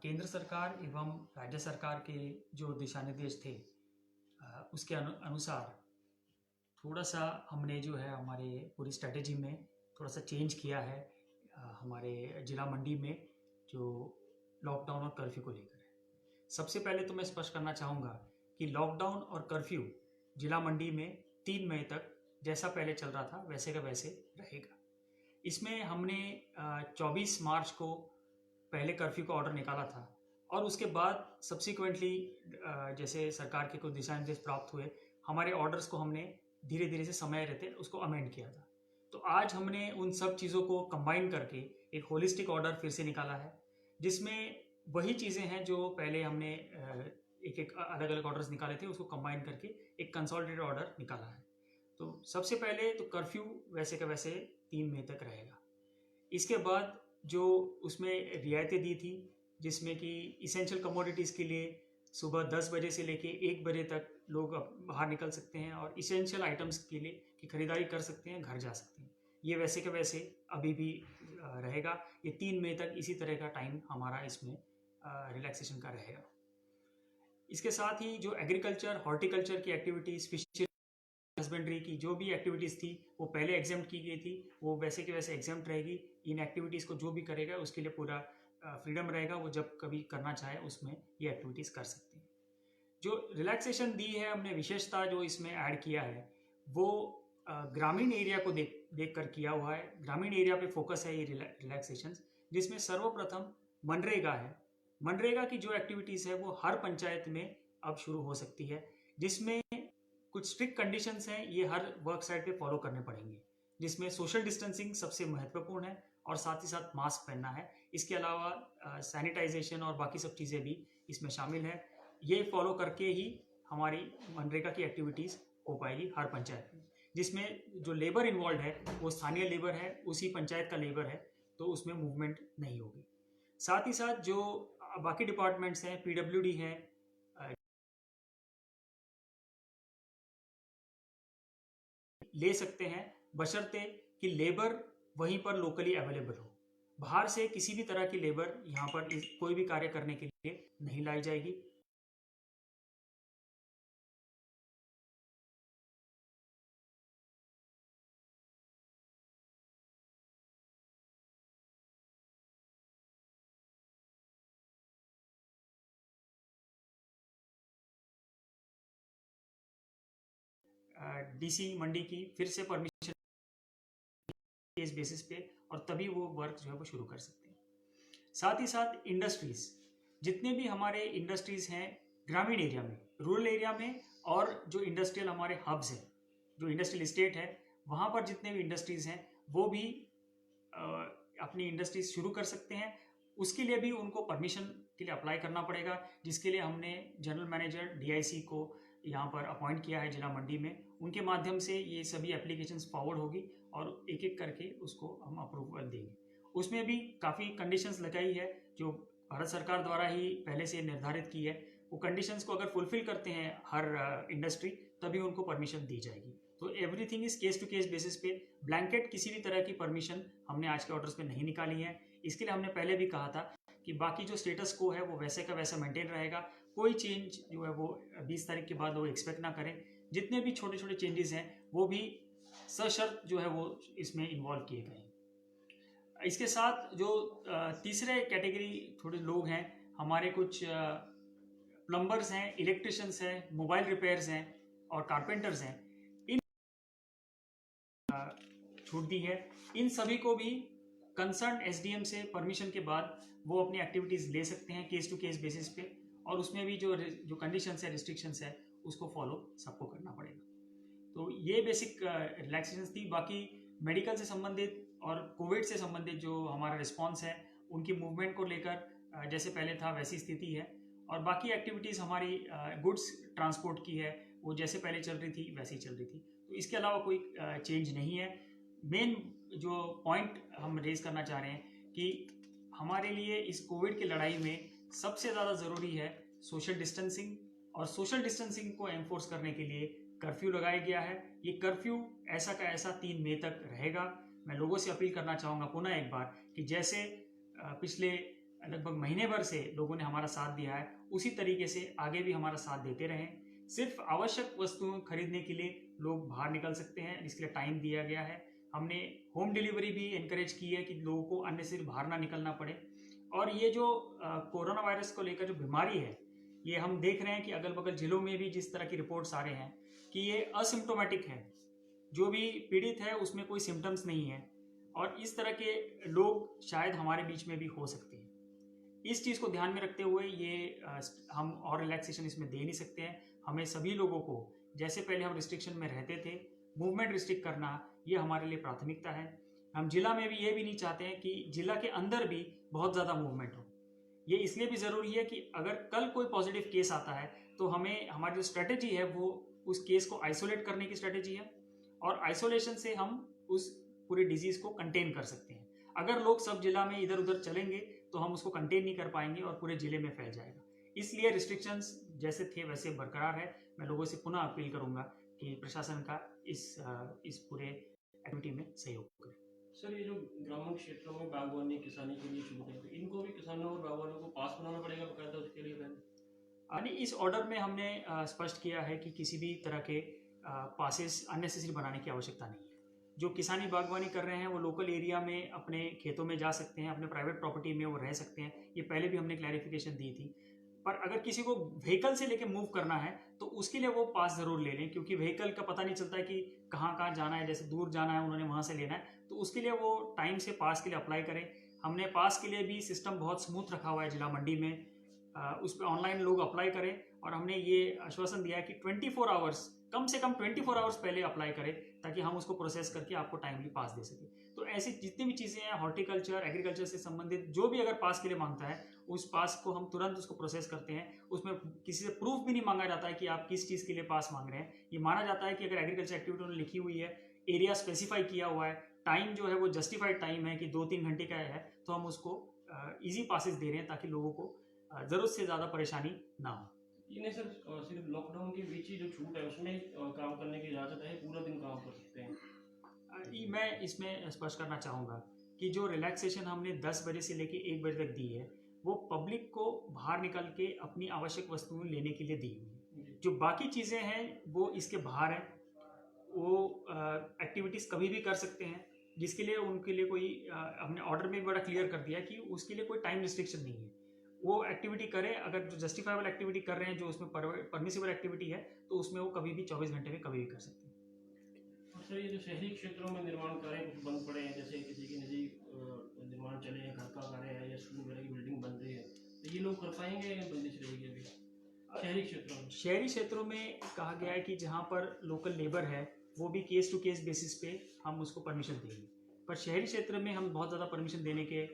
केंद्र सरकार एवं राज्य सरकार के जो दिशा निर्देश थे उसके अनुसार थोड़ा सा हमने जो है हमारे पूरी स्ट्रेटेजी में थोड़ा सा चेंज किया है हमारे जिला मंडी में जो लॉकडाउन और कर्फ्यू को लेकर है। सबसे पहले तो मैं स्पष्ट करना चाहूँगा कि लॉकडाउन और कर्फ्यू जिला मंडी में 3 मई तक जैसा पहले चल रहा था वैसे का वैसे रहेगा। इसमें हमने 24 मार्च को पहले कर्फ्यू का ऑर्डर निकाला था और उसके बाद सब्सिक्वेंटली जैसे सरकार के कुछ दिशा निर्देश प्राप्त हुए, हमारे ऑर्डर्स को हमने धीरे धीरे से समय रहते उसको अमेंड किया था। तो आज हमने उन सब चीज़ों को कंबाइन करके एक होलिस्टिक ऑर्डर फिर से निकाला है, जिसमें वही चीज़ें हैं जो पहले हमने एक एक अलग अलग ऑर्डर्स निकाले थे, उसको कंबाइन करके एक कंसोलिडेटेड ऑर्डर निकाला है। तो सबसे पहले तो कर्फ्यू वैसे का वैसे 3 मई तक रहेगा। इसके बाद जो उसमें रियायतें दी थी, जिसमें कि इसेंशियल कमोडिटीज़ के लिए सुबह 10 बजे से लेके 1 बजे तक लोग बाहर निकल सकते हैं और इसेंशियल आइटम्स के लिए की खरीदारी कर सकते हैं, घर जा सकते हैं। ये वैसे के वैसे अभी भी रहेगा। ये 3 मई तक इसी तरह का टाइम हमारा इसमें रिलैक्सेशन का रहेगा। इसके साथ ही जो एग्रीकल्चर, हॉर्टिकल्चर की एक्टिविटीज़, फिशरी, हस्बेंड्री की जो भी एक्टिविटीज़ थी वो पहले एग्जाम्प्ट की गई थी, वो वैसे के वैसे एग्जाम्प्ट रहेगी। इन एक्टिविटीज़ को जो भी करेगा उसके लिए पूरा फ्रीडम रहेगा, वो जब कभी करना चाहे उसमें ये एक्टिविटीज़ कर सकते हैं। जो रिलैक्सेशन दी है हमने, विशेषता जो इसमें ऐड किया है वो ग्रामीण एरिया को देख कर किया हुआ है। ग्रामीण एरिया पे फोकस है ये रिलैक्सेशन, जिसमें सर्वप्रथम मनरेगा है। मनरेगा की जो एक्टिविटीज़ है वो हर पंचायत में अब शुरू हो सकती है, जिसमें कुछ स्ट्रिक्ट कंडीशंस हैं, ये हर वर्क साइट पे फॉलो करने पड़ेंगे, जिसमें सोशल डिस्टेंसिंग सबसे महत्वपूर्ण है और साथ ही साथ मास्क पहनना है। इसके अलावा सैनिटाइजेशन और बाकी सब चीज़ें भी इसमें शामिल है। ये फॉलो करके ही हमारी मनरेगा की एक्टिविटीज़ हो पाएगी हर पंचायत में, जिसमें जो लेबर इन्वॉल्व है वो स्थानीय लेबर है, उसी पंचायत का लेबर है, तो उसमें मूवमेंट नहीं होगी। साथ ही साथ जो बाकी डिपार्टमेंट्स हैं, PWD है, ले सकते हैं, बशर्ते कि लेबर वहीं पर लोकली अवेलेबल हो। बाहर से किसी भी तरह की लेबर यहाँ पर कोई भी कार्य करने के लिए नहीं लाई जाएगी। DC मंडी की फिर से परमिशन केस बेसिस पे, और तभी वो वर्क जो है वो शुरू कर सकते हैं। साथ ही साथ इंडस्ट्रीज, जितने भी हमारे इंडस्ट्रीज हैं ग्रामीण एरिया में, रूरल एरिया में, और जो इंडस्ट्रियल हमारे हब्स हैं, जो इंडस्ट्रियल स्टेट है, वहाँ पर जितने भी इंडस्ट्रीज हैं वो भी अपनी इंडस्ट्रीज शुरू कर सकते हैं। उसके लिए भी उनको परमिशन के लिए अप्लाई करना पड़ेगा, जिसके लिए हमने जनरल मैनेजर DIC को यहाँ पर अपॉइंट किया है जिला मंडी में। उनके माध्यम से ये सभी एप्लीकेशंस फॉरवर्ड होगी और एक एक करके उसको हम अप्रूवल देंगे। उसमें भी काफ़ी कंडीशंस लगाई है जो भारत सरकार द्वारा ही पहले से निर्धारित की है। वो कंडीशंस को अगर फुलफिल करते हैं हर इंडस्ट्री, तभी उनको परमिशन दी जाएगी। तो everything is case to case basis पे। ब्लैंकेट किसी भी तरह की परमिशन हमने आज के ऑर्डर्स में नहीं निकाली है। इसके लिए हमने पहले भी कहा था कि बाकी जो स्टेटस को है वो वैसे का वैसा मेंटेन रहेगा। कोई चेंज जो है वो 20 तारीख के बाद लोग एक्सपेक्ट ना करें। जितने भी छोटे छोटे चेंजेस हैं वो भी सशर्त जो है वो इसमें इन्वॉल्व किए गए हैं। इसके साथ जो तीसरे कैटेगरी थोड़े लोग हैं, हमारे कुछ प्लम्बर्स हैं, इलेक्ट्रिशियंस हैं, मोबाइल रिपेयर्स हैं और कारपेंटर्स हैं, इन छूट दी है। इन सभी को भी कंसर्न SDM से परमिशन के बाद वो अपनी एक्टिविटीज़ ले सकते हैं केस टू केस बेसिस पे, और उसमें भी जो कंडीशंस है, रिस्ट्रिक्शंस है, उसको फॉलो सबको करना पड़ेगा। तो ये बेसिक रिलैक्सेशंस थी। बाकी मेडिकल से संबंधित और कोविड से संबंधित जो हमारा रिस्पॉन्स है, उनकी मूवमेंट को लेकर जैसे पहले था वैसी स्थिति है, और बाकी एक्टिविटीज़ हमारी गुड्स ट्रांसपोर्ट की है वो जैसे पहले चल रही थी वैसी चल रही थी। तो इसके अलावा कोई चेंज नहीं है। मेन जो पॉइंट हम रेज करना चाह रहे हैं कि हमारे लिए इस कोविड की लड़ाई में सबसे ज़्यादा ज़रूरी है सोशल डिस्टेंसिंग, और सोशल डिस्टेंसिंग को एनफोर्स करने के लिए कर्फ्यू लगाया गया है। ये कर्फ्यू ऐसा का ऐसा 3 मई तक रहेगा। मैं लोगों से अपील करना चाहूँगा पुनः एक बार कि जैसे पिछले लगभग महीने भर से लोगों ने हमारा साथ दिया है, उसी तरीके से आगे भी हमारा साथ देते रहें। सिर्फ आवश्यक वस्तुएं खरीदने के लिए लोग बाहर निकल सकते हैं, इसके लिए टाइम दिया गया है। हमने होम डिलीवरी भी इनकरेज की है कि लोगों को अननेसेसरी बाहर ना निकलना पड़े। और ये जो कोरोना वायरस को लेकर जो बीमारी है, ये हम देख रहे हैं कि अगल बगल जिलों में भी जिस तरह की रिपोर्ट्स आ रहे हैं कि ये असिम्प्टोमेटिक है, जो भी पीड़ित है उसमें कोई सिम्टम्स नहीं है, और इस तरह के लोग शायद हमारे बीच में भी हो सकते हैं। इस चीज़ को ध्यान में रखते हुए ये हम और रिलैक्सेशन इसमें दे नहीं सकते हैं। हमें सभी लोगों को, जैसे पहले हम रिस्ट्रिक्शन में रहते थे, मूवमेंट रिस्ट्रिक्ट करना ये हमारे लिए प्राथमिकता है। हम जिला में भी ये भी नहीं चाहते हैं कि जिला के अंदर भी बहुत ज़्यादा मूवमेंट हो। ये इसलिए भी ज़रूरी है कि अगर कल कोई पॉजिटिव केस आता है तो हमें हमारी जो स्ट्रेटेजी है वो उस केस को आइसोलेट करने की स्ट्रेटेजी है, और आइसोलेशन से हम उस पूरे डिजीज़ को कंटेन कर सकते हैं। अगर लोग सब जिला में इधर उधर चलेंगे तो हम उसको कंटेन नहीं कर पाएंगे और पूरे जिले में फैल जाएगा। इसलिए रिस्ट्रिक्शंस जैसे थे वैसे बरकरार है। मैं लोगों से पुनः अपील करूंगा कि प्रशासन का इस पूरे एक्टिविटी में सहयोग करें। सर, ये जो ग्रामीण क्षेत्रों में बागवानी किसानी के लिए छूट है, तो इनको भी किसानों और बागवानों को पास बनाना पड़ेगा बकायदा उसके लिए पहले? इस ऑर्डर में हमने स्पष्ट किया है कि किसी भी तरह के पासेस अननेसेसरी बनाने की आवश्यकता नहीं है। जो किसानी बागवानी कर रहे हैं वो लोकल एरिया में अपने खेतों में जा सकते हैं, अपने प्राइवेट प्रॉपर्टी में वो रह सकते हैं। ये पहले भी हमने क्लैरिफिकेशन दी थी। पर अगर किसी को व्हीकल से लेके मूव करना है तो उसके लिए वो पास ज़रूर ले लें, क्योंकि व्हीकल का पता नहीं चलता है कि कहाँ कहाँ जाना है। जैसे दूर जाना है उन्होंने वहाँ से लेना है, तो उसके लिए वो टाइम से पास के लिए अप्लाई करें। हमने पास के लिए भी सिस्टम बहुत स्मूथ रखा हुआ है जिला मंडी में। उस पर ऑनलाइन लोग अप्लाई करें, और हमने ये आश्वासन दिया है कि 24 आवर्स, कम से कम 24 आवर्स पहले अप्लाई करें, ताकि हम उसको प्रोसेस करके आपको टाइमली पास दे सकें। तो ऐसी जितनी भी चीज़ें हैं हॉर्टिकल्चर एग्रीकल्चर से संबंधित, जो भी अगर पास के लिए मांगता है उस पास को हम तुरंत उसको प्रोसेस करते हैं। उसमें किसी से प्रूफ भी नहीं मांगा जाता है कि आप किस चीज़ के लिए पास मांग रहे हैं। ये माना जाता है कि अगर एग्रीकल्चर एक्टिविटी उन्होंने लिखी हुई है, एरिया स्पेसिफाई किया हुआ है, टाइम जो है वो जस्टिफाइड टाइम है कि 2-3 घंटे का है, तो हम उसको ईजी पासेस दे रहे हैं ताकि लोगों को ज़रूरत से ज़्यादा परेशानी ना हो। ये नहीं सर, सिर्फ लॉकडाउन के बीच ही जो छूट है उसमें काम करने की इजाज़त है, पूरा दिन काम कर सकते हैं? मैं इसमें स्पष्ट करना चाहूँगा कि जो रिलैक्सेशन हमने 10 बजे से लेके 1 बजे तक दी है, वो पब्लिक को बाहर निकल के अपनी आवश्यक वस्तुएं लेने के लिए दी हुई है। जो बाकी चीज़ें हैं वो इसके बाहर हैं। वो एक्टिविटीज़ कभी भी कर सकते हैं, जिसके लिए उनके लिए कोई हमने ऑर्डर में भी बड़ा क्लियर कर दिया कि उसके लिए कोई टाइम रिस्ट्रिक्शन नहीं है। वो एक्टिविटी करें, अगर जो जस्टिफाइबल एक्टिविटी कर रहे हैं, जो उसमें परमिसिबल एक्टिविटी है, तो उसमें वो कभी भी 24 घंटे में कभी भी कर सकते हैं। सर, ये जो शहरी क्षेत्रों में निर्माण कार्य कुछ बंद पड़े हैं, जैसे किसी की निजी निर्माण चले हैं, घर का कार्य है या स्कूल वगैरह की बिल्डिंग बन रही है, तो ये लोग कर पाएंगे या बंदिश रहेगी अभी शहरी क्षेत्रों में? शहरी क्षेत्रों में कहा गया है कि जहाँ पर लोकल लेबर है वो भी केस टू केस बेसिस पे हम उसको परमिशन देंगे। पर शहरी क्षेत्र में हम बहुत ज़्यादा परमिशन देने के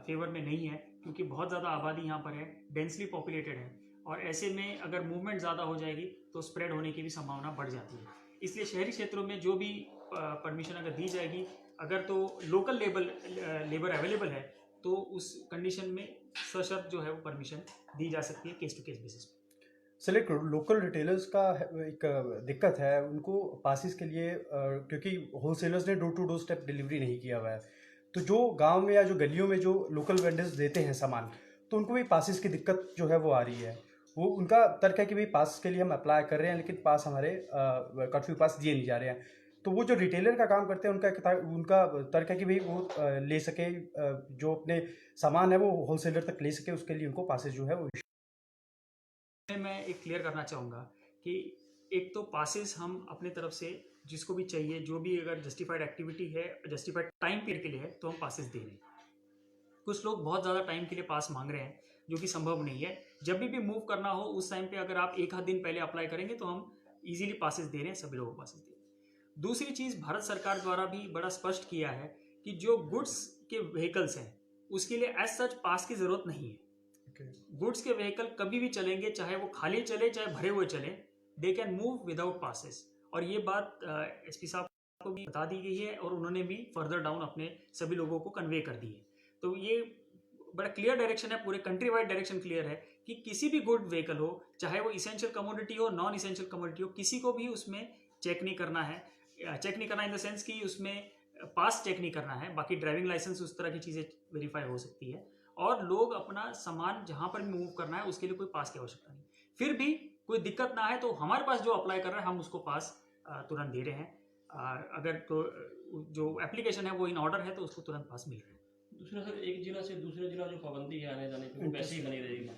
फेवर में नहीं है, क्योंकि बहुत ज़्यादा आबादी यहाँ पर है, डेंसली पॉपुलेटेड है, और ऐसे में अगर मूवमेंट ज़्यादा हो जाएगी तो स्प्रेड होने की भी संभावना बढ़ जाती है। इसलिए शहरी क्षेत्रों में जो भी परमिशन अगर दी जाएगी, अगर तो लोकल लेबर अवेलेबल है, तो उस कंडीशन में सशर्त जो है वो परमिशन दी जा सकती है केस टू केस बेसिस पे। सर, एक लोकल रिटेलर्स का एक दिक्कत है उनको पासिस के लिए, क्योंकि होलसेलर्स ने door to door step delivery नहीं किया हुआ है, तो जो गांव में या जो गलियों में जो लोकल वेंडर्स देते हैं सामान, तो उनको भी पासिस की दिक्कत जो है वो आ रही है। वो उनका तर्क है कि भाई पास के लिए हम अप्लाई कर रहे हैं, लेकिन पास हमारे कर्फ्यू पास दिए नहीं जा रहे हैं। तो वो जो रिटेलर का काम करते हैं उनका तर्क है कि भाई वो ले सके, जो अपने सामान है वो होलसेलर तक ले सके, उसके लिए उनको पासिस जो है वो। मैं एक क्लियर करना चाहूँगा कि एक तो पासेस हम अपने तरफ से जिसको भी चाहिए, जो भी अगर जस्टिफाइड एक्टिविटी है, जस्टिफाइड टाइम पीरियड के लिए है, तो हम पासेस दे रहे हैं। कुछ लोग बहुत ज़्यादा टाइम के लिए पास मांग रहे हैं, जो कि संभव नहीं है। जब भी मूव करना हो उस टाइम पे अगर आप 1 आध दिन पहले अप्लाई करेंगे तो हम इजीली पासेस दे रहे हैं, सभी लोगों को पासेस दे रहे हैं। दूसरी चीज़, भारत सरकार द्वारा भी बड़ा स्पष्ट किया है कि जो गुड्स के व्हीकल्स हैं उसके लिए एज सच पास की ज़रूरत नहीं है। गुड्स के व्हीकल कभी भी चलेंगे, चाहे वो खाली चले चाहे भरे हुए चले, they can move without passes. और ये बात एसपी साहब को भी बता दी गई है और उन्होंने भी फर्दर डाउन अपने सभी लोगों को कन्वे कर दी है। तो ये बड़ा क्लियर डायरेक्शन है, पूरे कंट्री वाइड डायरेक्शन क्लियर है कि किसी भी गुड व्हीकल हो, चाहे वो इसेंशियल कमोडिटी हो, नॉन इसेंशियल कमोडिटी हो, किसी को भी उसमें चेक नहीं करना है। चेक नहीं करना इन द सेंस कि उसमें पास चेक नहीं करना है, बाकी ड्राइविंग लाइसेंस उस तरह की चीज़ें वेरीफाई हो सकती है। और लोग अपना सामान जहाँ पर भी मूव करना है उसके लिए कोई पास की आवश्यकता नहीं। फिर भी कोई दिक्कत ना है तो हमारे पास जो अप्लाई कर रहा है हम उसको पास तुरंत दे रहे हैं। अगर तो जो एप्लीकेशन है वो इन ऑर्डर है तो उसको तुरंत पास मिल रहा है। दूसरा सर, एक जिला से दूसरे जिला जो पाबंदी है आने जाने की वो वैसे ही बनी रहेगी?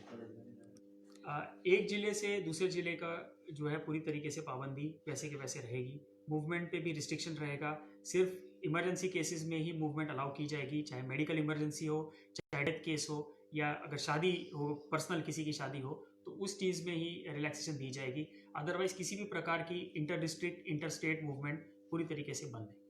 एक जिले से दूसरे जिले का जो है पूरी तरीके से पाबंदी वैसे के वैसे रहेगी। मूवमेंट पे भी रिस्ट्रिक्शन रहेगा। सिर्फ इमरजेंसी केसेस में ही मूवमेंट अलाउ की जाएगी, चाहे मेडिकल इमरजेंसी हो, चाहे डेथ केस हो, या अगर शादी हो, पर्सनल किसी की शादी हो तो उस चीज़ में ही रिलैक्सेशन दी जाएगी। अदरवाइज किसी भी प्रकार की inter district inter state movement पूरी तरीके से बंद है।